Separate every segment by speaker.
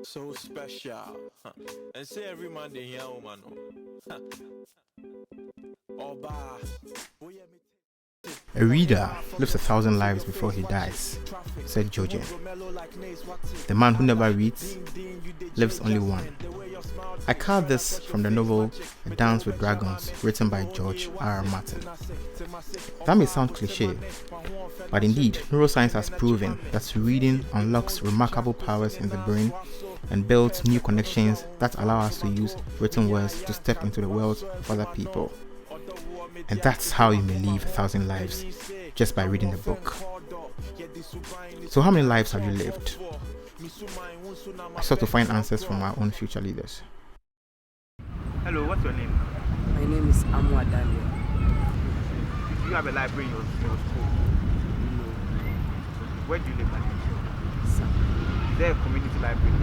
Speaker 1: So special. And say every Monday here, woman. Oba.
Speaker 2: A reader lives 1,000 lives before he dies, said Jojen. The man who never reads lives only one. I carved this from the novel A Dance with Dragons, written by George R. R. Martin. That may sound cliche, but indeed, neuroscience has proven that reading unlocks remarkable powers in the brain and builds new connections that allow us to use written words to step into the world of other people. And that's how you may live 1,000 lives, just by reading the book. So how many lives have you lived? I sought to find answers from our own future leaders.
Speaker 3: Hello, what's your name?
Speaker 4: My name is Amwa Daniel.
Speaker 3: Do you have a library in your school?
Speaker 4: No,
Speaker 3: Where do you live, madam?
Speaker 4: sir.
Speaker 3: Is there a community library?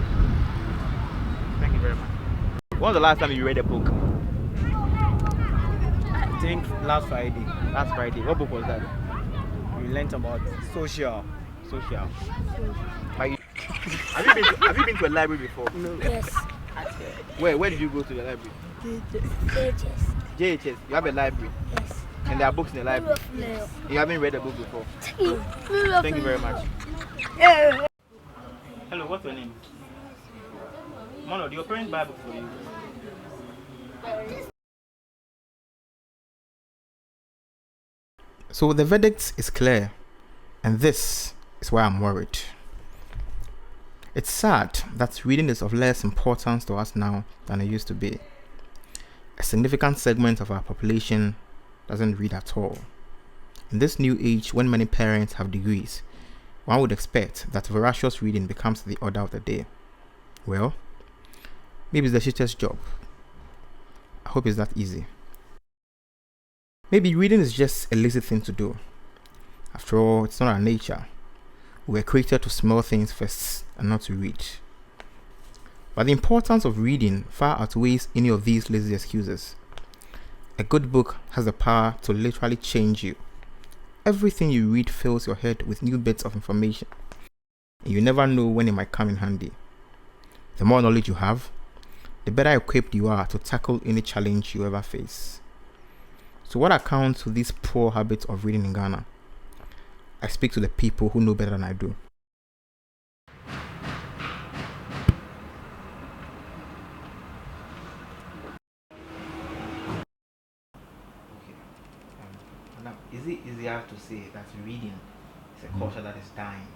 Speaker 3: Thank you very much. When was the last time you read a book?
Speaker 5: I think last Friday
Speaker 3: Last Friday. What book was that?
Speaker 5: we learned about social.
Speaker 3: Social. Like, have you been to a library before?
Speaker 4: No.
Speaker 6: Yes,
Speaker 3: Where did you go to the library?
Speaker 6: pages.
Speaker 3: JHS. You have a library,
Speaker 6: Yes.
Speaker 3: and there are books in the library. You haven't read a book before. Thank you very much. Hello, what's your name? Mono, do your parents buy books for you?
Speaker 2: So the verdict is clear, and this is why I'm worried. It's sad that reading is of less importance to us now than it used to be. A significant segment of our population doesn't read at all. In this new age, when many parents have degrees, one would expect that voracious reading becomes the order of the day. Well, maybe it's the teacher's job. I hope it's that easy. Maybe reading is just a lazy thing to do. After all, it's not our nature. We were created to smell things first and not to read. But the importance of reading far outweighs any of these lazy excuses. A good book has the power to literally change you. Everything you read fills your head with new bits of information, and you never know when it might come in handy. The more knowledge you have, the better equipped you are to tackle any challenge you ever face. So what accounts for this poor habit of reading in Ghana? I speak to the people who know better than I do.
Speaker 3: Madam, is it easier to say that reading is a culture that is dying?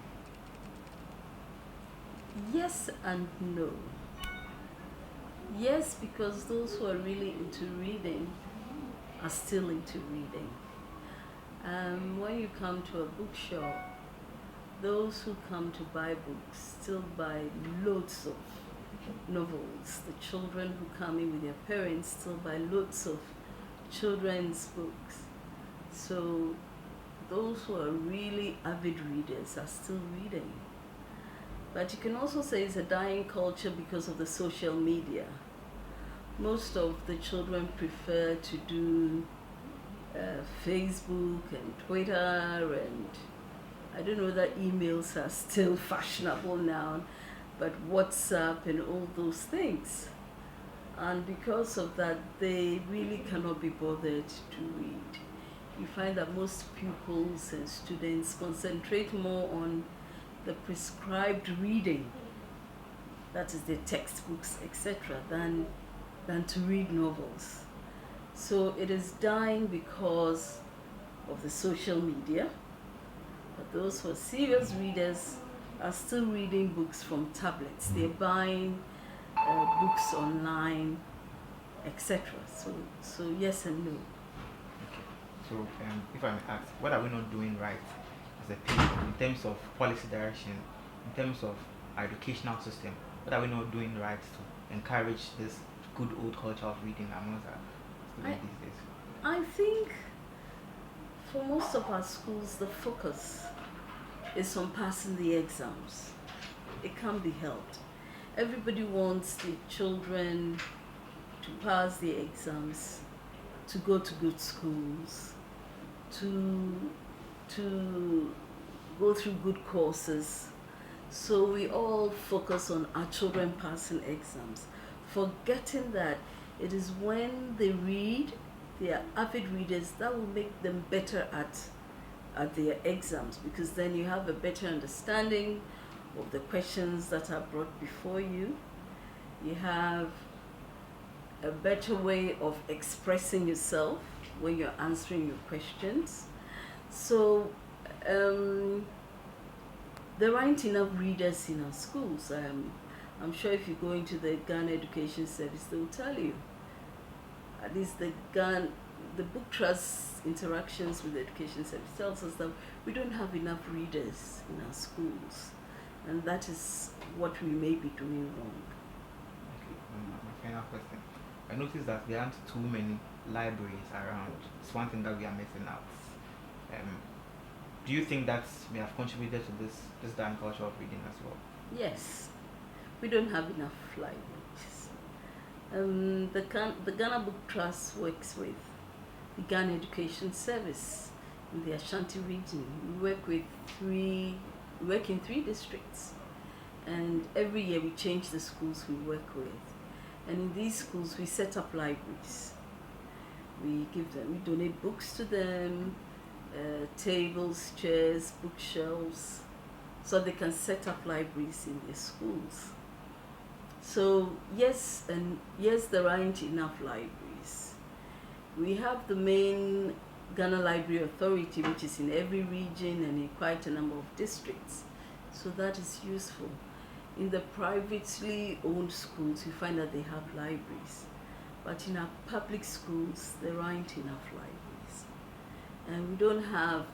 Speaker 4: Yes and no. Yes, because those who are really into reading are still into reading. When you come to a bookshop, those who come to buy books still buy loads of novels. The children who come in with their parents still buy loads of children's books. So those who are really avid readers are still reading. But you can also say it's a dying culture because of the social media. Most of the children prefer to do Facebook and Twitter, and I don't know whether emails are still fashionable now, but WhatsApp and all those things. And because of that, they really cannot be bothered to read. You find that most pupils and students concentrate more on the prescribed reading, that is the textbooks, etc., than to read novels. So it is dying because of the social media, but those who are serious readers are still reading books from tablets. They're buying books online, etc. So yes and no.
Speaker 3: Okay. So if I may ask, what are we not doing right as a people in terms of policy direction, in terms of our educational system? What are we not doing right to encourage this good old culture of reading amongst our students these days?
Speaker 4: I think for most of our schools, the focus is on passing the exams. It can't be helped. Everybody wants the children to pass the exams, to go to good schools, to go through good courses. So we all focus on our children passing exams, forgetting that it is when they read, they are avid readers, that will make them better at their exams, because then you have a better understanding of the questions that are brought before you. You have a better way of expressing yourself when you're answering your questions. So there aren't enough readers in our schools. I'm sure if you go into the Ghana Education Service, they'll tell you. At least the Book Trust interactions with the Education Service tells us that we don't have enough readers in our schools, and that is what we may be doing wrong.
Speaker 3: Okay, my final question. I noticed that there aren't too many libraries around. It's one thing that we are missing out. Do you think that may have contributed to this dying culture of reading as well?
Speaker 4: Yes, we don't have enough libraries. The Ghana Book Trust works with the Ghana Education Service in the Ashanti region. We work in 3 districts, and every year we change the schools we work with. And in these schools we set up libraries. We donate books to them, tables, chairs, bookshelves, so they can set up libraries in their schools. So yes, there aren't enough libraries. We have the main Ghana Library Authority, which is in every region and in quite a number of districts. So that is useful. In the privately owned schools, you find that they have libraries. But in our public schools, there aren't enough libraries. And we don't have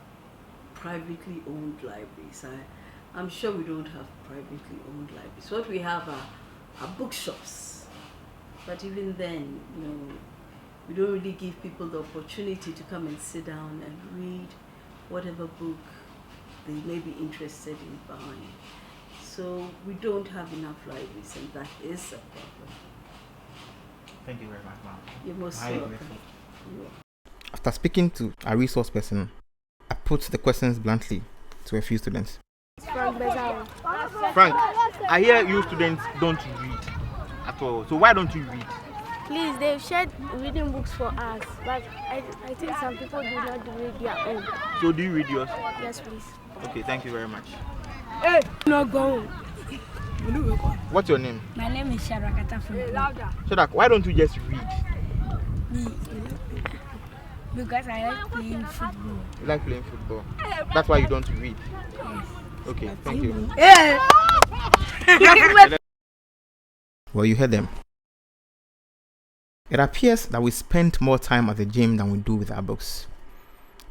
Speaker 4: privately owned libraries. I'm sure we don't have privately owned libraries. What we have are bookshops. But even then, we don't really give people the opportunity to come and sit down and read whatever book they may be interested in buying. So we don't have enough libraries, and that is a problem.
Speaker 3: Thank you very much, ma'am.
Speaker 4: You're most
Speaker 3: Highly
Speaker 4: welcome.
Speaker 3: grateful.
Speaker 2: After speaking to a resource person, I put the questions bluntly to a few students.
Speaker 6: Frank Bezao.
Speaker 5: Frank, I hear you students don't read at all. So why don't you read?
Speaker 6: Please, they've shared reading books for us, but I think some people do not read their own.
Speaker 5: So do you read yours?
Speaker 6: Yes, please.
Speaker 5: Okay, thank you very much.
Speaker 6: Hey, not going.
Speaker 5: What's your name?
Speaker 7: My name is Sharakata from
Speaker 5: Shadak, why don't you just read?
Speaker 7: because I like playing football.
Speaker 5: You like playing football. That's why you don't read.
Speaker 7: Yes.
Speaker 5: Okay, thank you.
Speaker 2: Well, you heard them. It appears that we spend more time at the gym than we do with our books.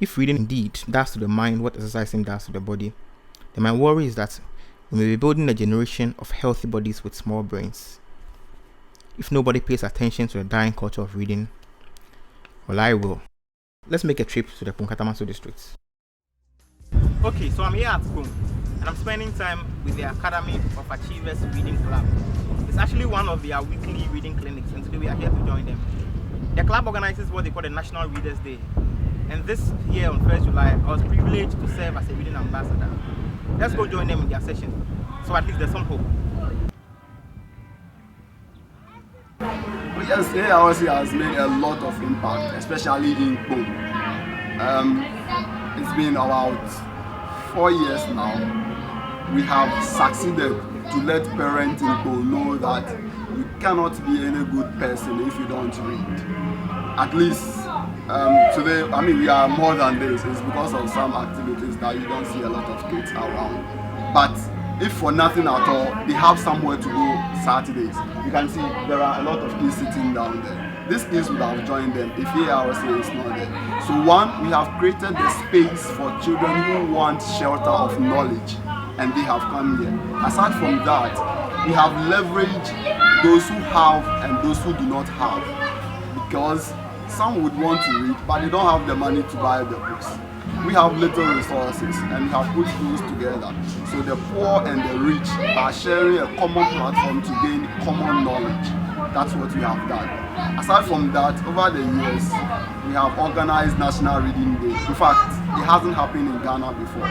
Speaker 2: If reading indeed does to the mind what exercising does to the body, then my worry is that we may be building a generation of healthy bodies with small brains. If nobody pays attention to the dying culture of reading, well, I will. Let's make a trip to the Punkatamanso district.
Speaker 5: Okay, so I'm here at home and I'm spending time with the Academy of Achievers Reading Club. It's actually one of their weekly reading clinics, and today we are here to join them. The club organizes what they call the National Readers Day. And this year on 1st July, I was privileged to serve as a reading ambassador. Let's go join them in their session, so at least there's some hope.
Speaker 8: Well, yes, ARC has made a lot of impact, especially in Bo. It's been about 4 years now. We have succeeded to let parents in Bo know that you cannot be any good person if you don't read. At least today, we are more than this. It's because of some activities that you don't see a lot of kids around. But if for nothing at all, they have somewhere to go Saturdays. You can see there are a lot of kids sitting down there. These kids would have joined them if ARC is not there. So one, we have created the space for children who want shelter of knowledge, and they have come here. Aside from that, we have leveraged those who have and those who do not have, because some would want to read, but they don't have the money to buy the books. We have little resources, and we have put those together. So the poor and the rich are sharing a common platform to gain common knowledge. That's what we have done. Aside from that, over the years, we have organized National Reading Day. In fact, it hasn't happened in Ghana before.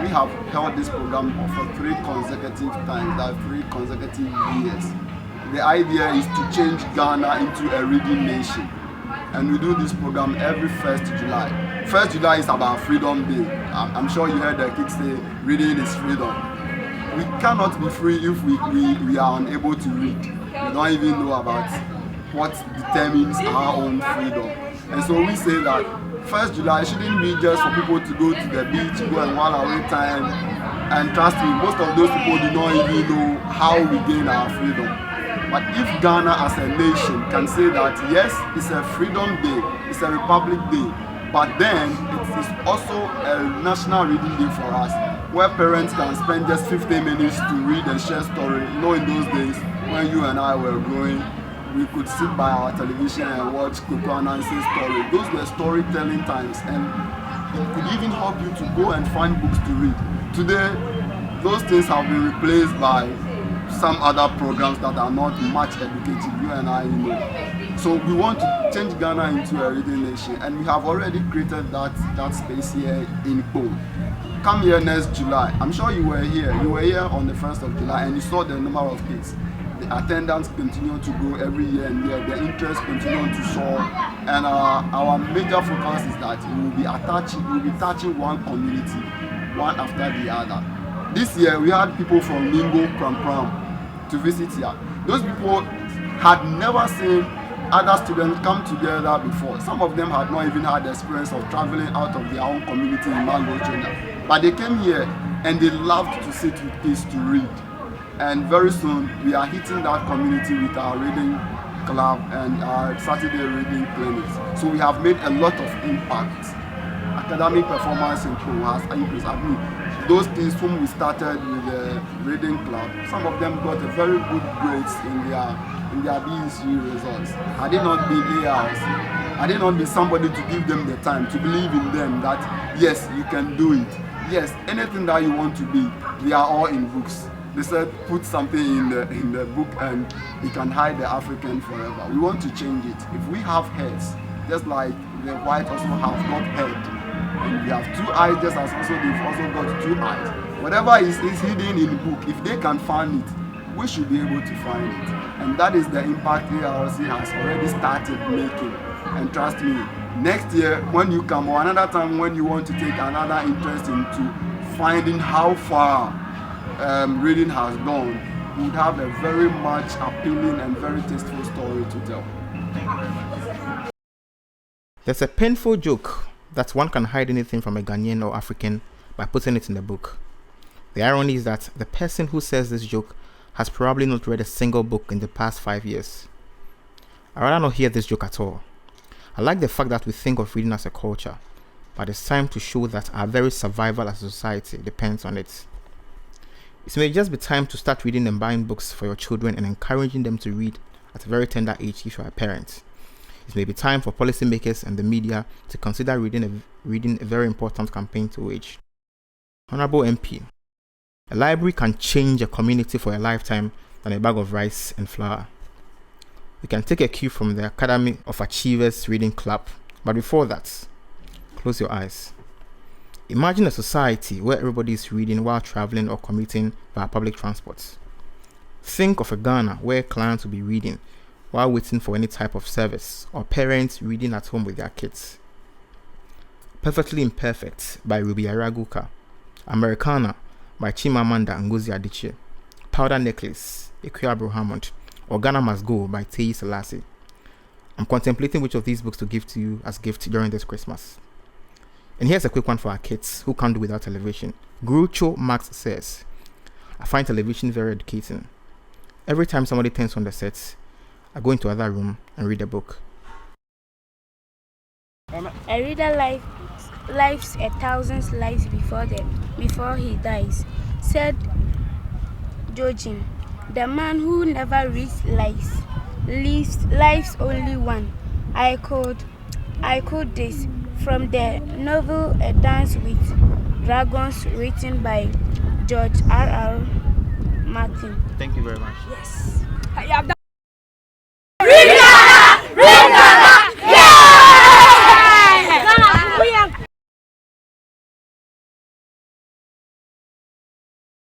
Speaker 8: We have held this program for 3 consecutive times, that's 3 consecutive years. The idea is to change Ghana into a reading nation. And we do this program every 1st July. 1st July is about Freedom Day. I'm sure you heard the kids say, reading is freedom. We cannot be free if we are unable to read. We don't even know about what determines our own freedom. And so we say that 1st July shouldn't be just for people to go to the beach, go and while away time. And trust me, most of those people do not even know how we gain our freedom. But if Ghana as a nation can say that yes, it's a freedom day, it's a republic day, but then it is also a national reading day for us, where parents can spend just 15 minutes to read and share story. You know, in those days when you and I were growing, we could sit by our television and watch Koko Anansi's story. Those were storytelling times, and it could even help you to go and find books to read. Today, those things have been replaced by some other programs that are not much educative, you and I know. So we want to change Ghana into a reading nation, and we have already created that space here in Kpong. Come here next July. I'm sure you were here. You were here on the 1st of July and you saw the number of kids. The attendance continue to grow every year and year. The interest continue to soar. And our major focus is that we will be touching one community, one after the other. This year we had people from Ningo, Pram to visit here. Those people had never seen other students come together before. Some of them had not even had the experience of traveling out of their own community in Mango, China. But they came here and they loved to sit with kids to read. And very soon we are hitting that community with our reading club and our Saturday reading clinics. So we have made a lot of impact. Academic performance in Kpong has increased. I mean, those kids whom we started with the reading club, some of them got a very good grades in their BSU results. Had it not been ARs, had it not been somebody to give them the time, to believe in them that yes, you can do it. Yes, anything that you want to be, they are all in books. They said put something in the book and you can hide the African forever. We want to change it. If we have heads, just like the white also have got head, and we have 2 eyes, just as also they've also got 2 eyes. Whatever is hidden in the book, if they can find it, we should be able to find it. And that is the impact ARC has already started making. And trust me, next year when you come, or another time when you want to take another interest into finding how far reading has gone, we would have a very much appealing and very tasteful story to tell.
Speaker 2: There's a painful joke that one can hide anything from a Ghanaian or African by putting it in the book. The irony is that the person who says this joke has probably not read a single book in the past 5 years. I'd rather not hear this joke at all. I like the fact that we think of reading as a culture, but it's time to show that our very survival as a society depends on it. It may just be time to start reading and buying books for your children and encouraging them to read at a very tender age if you are a parent. It may be time for policymakers and the media to consider reading a very important campaign to wage. Honorable MP, a library can change a community for a lifetime than a bag of rice and flour. We can take a cue from the Academy of Achievers Reading Club, but before that, close your eyes. Imagine a society where everybody is reading while traveling or commuting via public transport. Think of a Ghana where clients will be reading while waiting for any type of service, or parents reading at home with their kids. Perfectly Imperfect by Ruby Araguka, Americana by Chimamanda Ngozi Adichie, Powder Necklace, Ekuabro Hammond, or Ghana Must Go by Teyi Selassie. I'm contemplating which of these books to give to you as gift during this Christmas. And here's a quick one for our kids who can't do without television. Groucho Marx says, I find television very educating. Every time somebody turns on the sets, I go into another room and read a book.
Speaker 6: A reader lives 1,000 lives before he dies, said Joachim. The man who never reads lives only one. I quote this from the novel A Dance with Dragons, written by George R.R. Martin.
Speaker 5: Thank you very much.
Speaker 6: Yes.